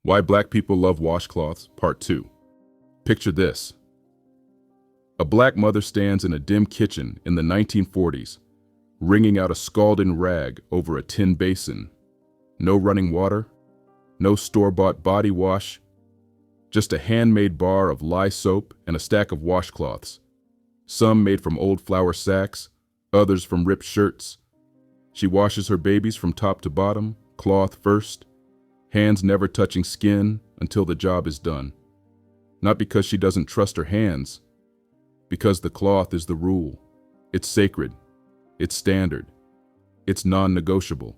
Why Black People Love Washcloths, Part 2. Picture this. A black mother stands in a dim kitchen in the 1940s, wringing out a scalding rag over a tin basin. No running water, no store-bought body wash, just a handmade bar of lye soap and a stack of washcloths, some made from old flour sacks, others from ripped shirts. She washes her babies from top to bottom, cloth first, hands never touching skin until the job is done. Not because she doesn't trust her hands, because the cloth is the rule. It's sacred. It's standard. It's non-negotiable.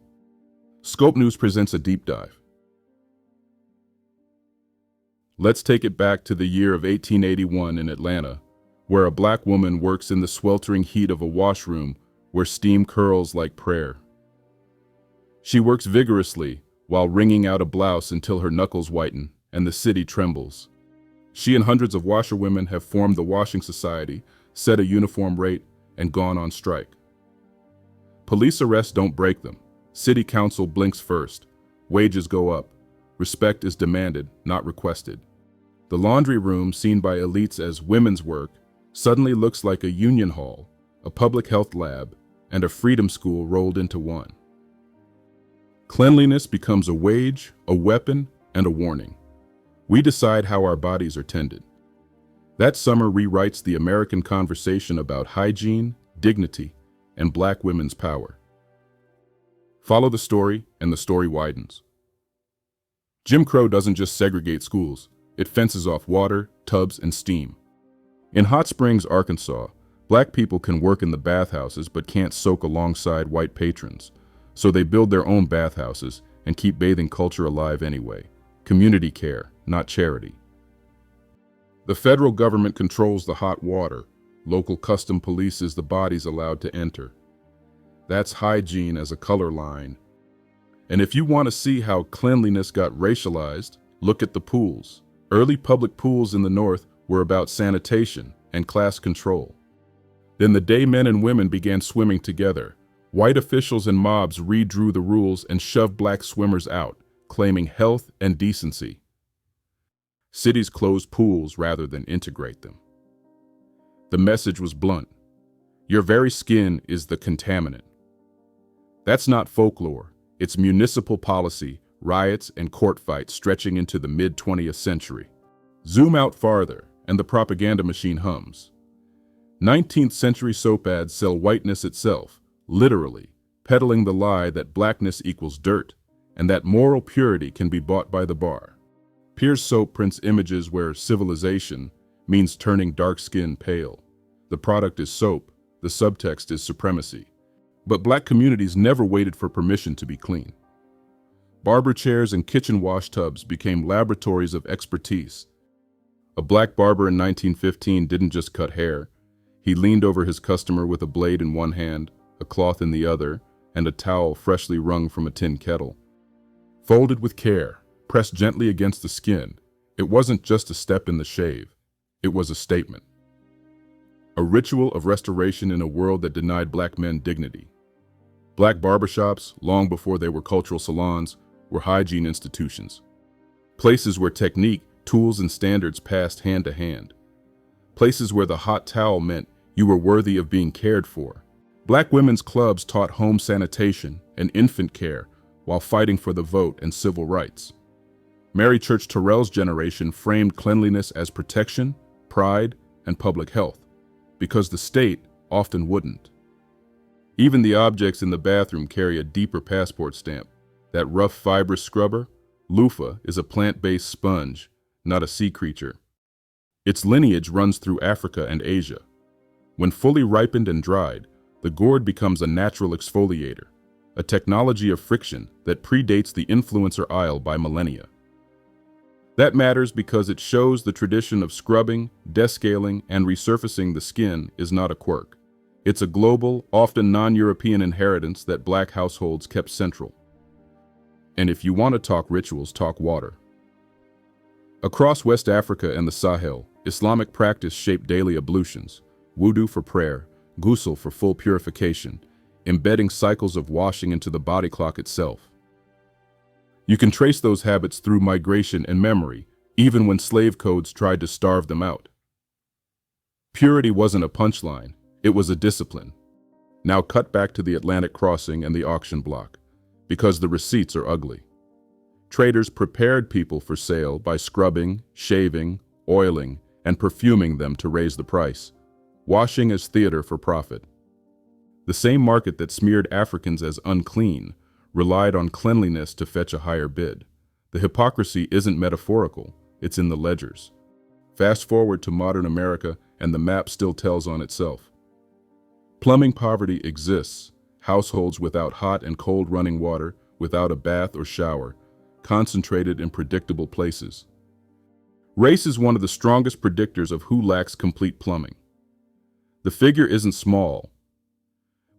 Scope News presents a deep dive. Let's take it back to the year of 1881 in Atlanta, where a black woman works in the sweltering heat of a washroom where steam curls like prayer. She works vigorously while wringing out a blouse until her knuckles whiten and the city trembles. She and hundreds of washerwomen have formed the Washing Society, set a uniform rate, and gone on strike. Police arrests don't break them. City council blinks first. Wages go up. Respect is demanded, not requested. The laundry room, seen by elites as women's work, suddenly looks like a union hall, a public health lab, and a freedom school rolled into one. Cleanliness becomes a wage, a weapon, and a warning. We decide how our bodies are tended. That summer rewrites the American conversation about hygiene, dignity, and black women's power. Follow the story, and the story widens. Jim Crow doesn't just segregate schools, it fences off water, tubs, and steam. In Hot Springs, Arkansas, black people can work in the bathhouses but can't soak alongside white patrons. So they build their own bathhouses and keep bathing culture alive anyway. Community care, not charity. The federal government controls the hot water. Local custom polices the bodies allowed to enter. That's hygiene as a color line. And if you want to see how cleanliness got racialized, look at the pools. Early public pools in the North were about sanitation and class control. Then the day men and women began swimming together. White officials and mobs redrew the rules and shoved black swimmers out, claiming health and decency. Cities closed pools rather than integrate them. The message was blunt. Your very skin is the contaminant. That's not folklore. It's municipal policy, riots, and court fights stretching into the mid-20th century. Zoom out farther, and the propaganda machine hums. 19th century soap ads sell whiteness itself, literally, peddling the lie that blackness equals dirt, and that moral purity can be bought by the bar. Pier's soap prints images where civilization means turning dark skin pale. The product is soap, the subtext is supremacy. But black communities never waited for permission to be clean. Barber chairs and kitchen wash tubs became laboratories of expertise. A black barber in 1915 didn't just cut hair. He leaned over his customer with a blade in one hand, a cloth in the other, and a towel freshly wrung from a tin kettle. Folded with care, pressed gently against the skin, it wasn't just a step in the shave, it was a statement. A ritual of restoration in a world that denied black men dignity. Black barbershops, long before they were cultural salons, were hygiene institutions. Places where technique, tools, and standards passed hand to hand. Places where the hot towel meant you were worthy of being cared for. Black women's clubs taught home sanitation and infant care while fighting for the vote and civil rights. Mary Church Terrell's generation framed cleanliness as protection, pride, and public health, because the state often wouldn't. Even the objects in the bathroom carry a deeper passport stamp. That rough fibrous scrubber, loofah, is a plant-based sponge, not a sea creature. Its lineage runs through Africa and Asia. When fully ripened and dried, the gourd becomes a natural exfoliator, a technology of friction that predates the influencer aisle by millennia. That matters because it shows the tradition of scrubbing, descaling, and resurfacing the skin is not a quirk. It's a global, often non-European inheritance that black households kept central. And if you want to talk rituals, talk water. Across West Africa and the Sahel, Islamic practice shaped daily ablutions, wudu for prayer, ghusl for full purification, embedding cycles of washing into the body clock itself. You can trace those habits through migration and memory, even when slave codes tried to starve them out. Purity wasn't a punchline, it was a discipline. Now cut back to the Atlantic crossing and the auction block, because the receipts are ugly. Traders prepared people for sale by scrubbing, shaving, oiling, and perfuming them to raise the price, washing as theater for profit. The same market that smeared Africans as unclean relied on cleanliness to fetch a higher bid. The hypocrisy isn't metaphorical, it's in the ledgers. Fast forward to modern America and the map still tells on itself. Plumbing poverty exists, households without hot and cold running water, without a bath or shower, concentrated in predictable places. Race is one of the strongest predictors of who lacks complete plumbing. The figure isn't small.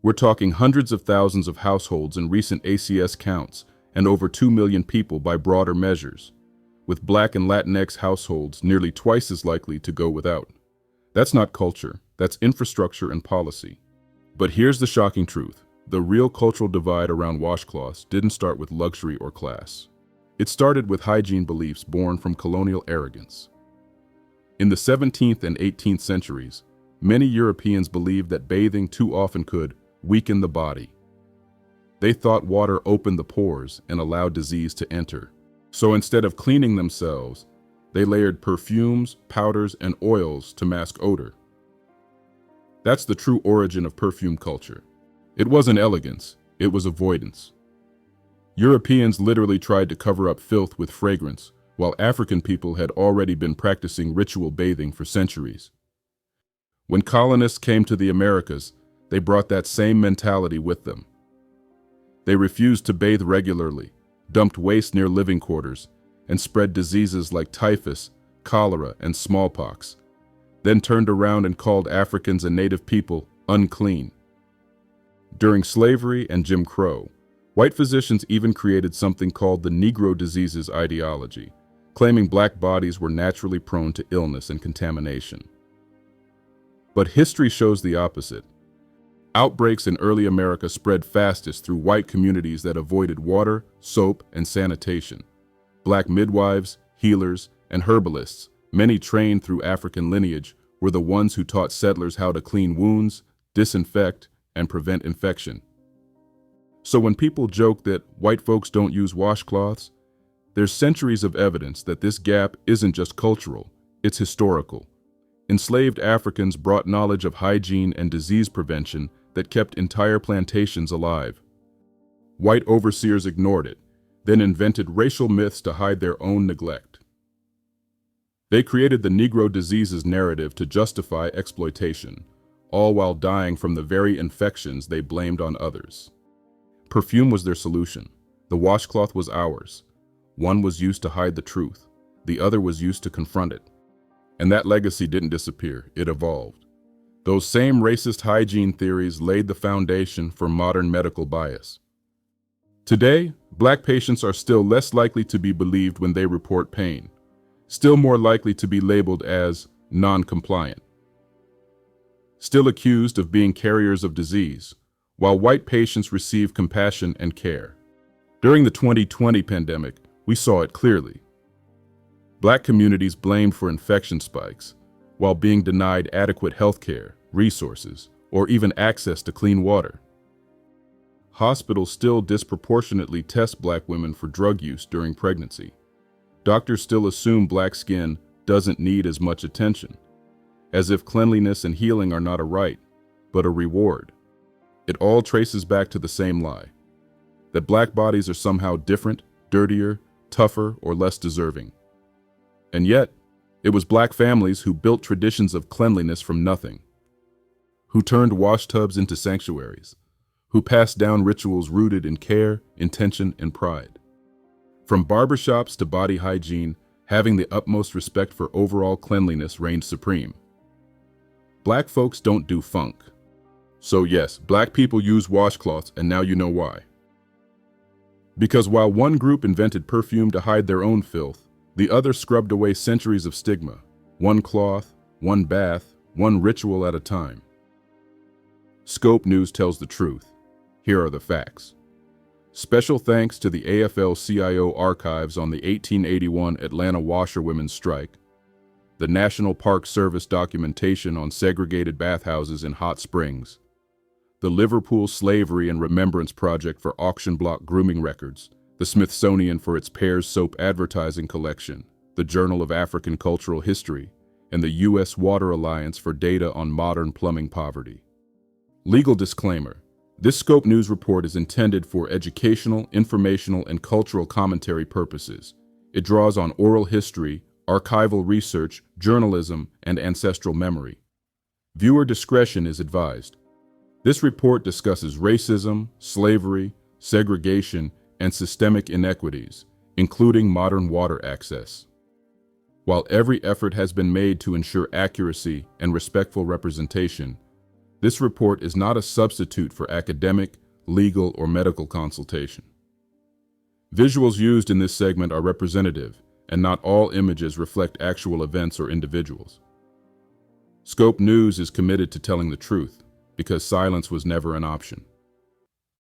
We're talking hundreds of thousands of households in recent ACS counts and over 2 million people by broader measures, with Black and Latinx households nearly twice as likely to go without. That's not culture, that's infrastructure and policy. But here's the shocking truth. The real cultural divide around washcloths didn't start with luxury or class. It started with hygiene beliefs born from colonial arrogance. In the 17th and 18th centuries, many Europeans believed that bathing too often could weaken the body. They thought water opened the pores and allowed disease to enter. So instead of cleaning themselves, they layered perfumes, powders, and oils to mask odor. That's the true origin of perfume culture. It wasn't elegance, it was avoidance. Europeans literally tried to cover up filth with fragrance, while African people had already been practicing ritual bathing for centuries. When colonists came to the Americas, they brought that same mentality with them. They refused to bathe regularly, dumped waste near living quarters, and spread diseases like typhus, cholera, and smallpox, then turned around and called Africans and native people unclean. During slavery and Jim Crow, white physicians even created something called the Negro Diseases ideology, claiming Black bodies were naturally prone to illness and contamination. But history shows the opposite. Outbreaks in early America spread fastest through white communities that avoided water, soap, and sanitation. Black midwives, healers, and herbalists, many trained through African lineage, were the ones who taught settlers how to clean wounds, disinfect, and prevent infection. So when people joke that white folks don't use washcloths, there's centuries of evidence that this gap isn't just cultural, it's historical. Enslaved Africans brought knowledge of hygiene and disease prevention that kept entire plantations alive. White overseers ignored it, then invented racial myths to hide their own neglect. They created the Negro Diseases narrative to justify exploitation, all while dying from the very infections they blamed on others. Perfume was their solution. The washcloth was ours. One was used to hide the truth. The other was used to confront it. And that legacy didn't disappear, it evolved. Those same racist hygiene theories laid the foundation for modern medical bias. Today, Black patients are still less likely to be believed when they report pain, still more likely to be labeled as non-compliant, still accused of being carriers of disease, while white patients receive compassion and care. During the 2020 pandemic, we saw it clearly. Black communities blamed for infection spikes, while being denied adequate health care, resources, or even access to clean water. Hospitals still disproportionately test Black women for drug use during pregnancy. Doctors still assume Black skin doesn't need as much attention, as if cleanliness and healing are not a right, but a reward. It all traces back to the same lie, that Black bodies are somehow different, dirtier, tougher, or less deserving. And yet, it was Black families who built traditions of cleanliness from nothing, who turned wash tubs into sanctuaries, who passed down rituals rooted in care, intention, and pride. From barbershops to body hygiene, having the utmost respect for overall cleanliness reigned supreme. Black folks don't do funk. So yes, Black people use washcloths, and now you know why. Because while one group invented perfume to hide their own filth, the other scrubbed away centuries of stigma, one cloth, one bath, one ritual at a time. Scope News tells the truth. Here are the facts. Special thanks to the AFL-CIO archives on the 1881 Atlanta washerwomen's strike, the National Park Service documentation on segregated bathhouses in hot springs, the Liverpool Slavery and Remembrance Project for auction block grooming records, the Smithsonian for its Pears soap advertising collection, the Journal of African Cultural History, and the U.S. Water Alliance for data on modern plumbing poverty. Legal disclaimer. This Scope News report is intended for educational, informational, and cultural commentary purposes. It draws on oral history, archival research, journalism, and ancestral memory. Viewer discretion is advised. This report discusses racism, slavery, segregation, and systemic inequities, including modern water access. While every effort has been made to ensure accuracy and respectful representation, this report is not a substitute for academic, legal, or medical consultation. Visuals used in this segment are representative, and not all images reflect actual events or individuals. Scope News is committed to telling the truth, because silence was never an option.